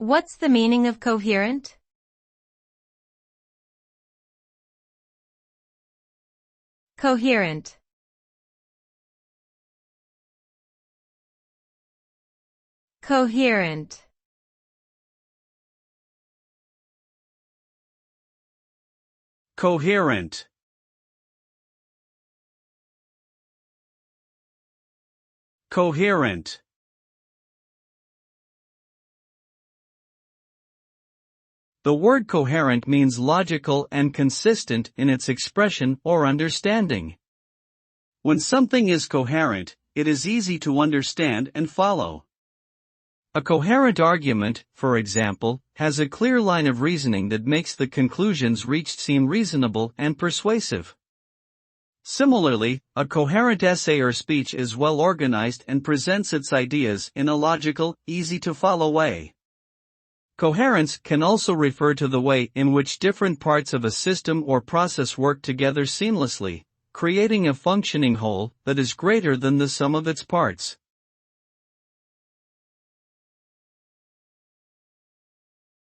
What's the meaning of coherent? Coherent. Coherent. Coherent. Coherent. The word coherent means logical and consistent in its expression or understanding. When something is coherent, it is easy to understand and follow. A coherent argument, for example, has a clear line of reasoning that makes the conclusions reached seem reasonable and persuasive. Similarly, a coherent essay or speech is well organized and presents its ideas in a logical, easy-to-follow way. Coherence can also refer to the way in which different parts of a system or process work together seamlessly, creating a functioning whole that is greater than the sum of its parts.